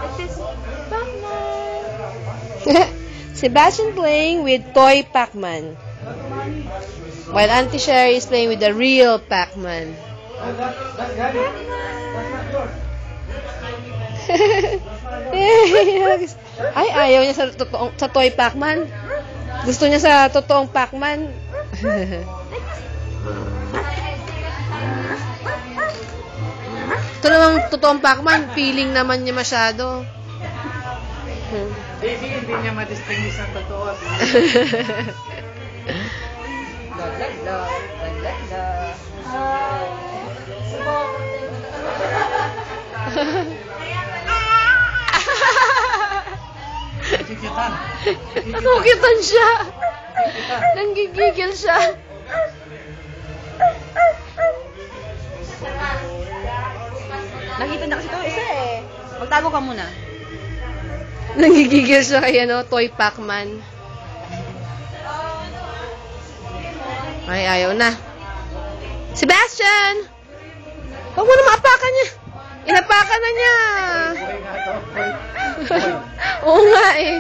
It is Pac-Man. Sebastian playing with toy Pac-Man. While Auntie Sherry is playing with the real Pac-Man. Ay, ayaw niya sa toy Pac-Man. Gusto niya sa totoong Pac-Man. Ito namang totoong Pac-Man, feeling naman niya masyado. Hindi niya ma-distinguish ang totoo. Nakukitan siya. Nanggigigil siya. Nakita na kasi ito isa eh. Magtago ka muna. Nanggigigil siya kay toy Pac-Man. Ay, ayaw na. Sebastian! Huwag mo na maapakan niya. Inapakan na niya. Oo nga eh.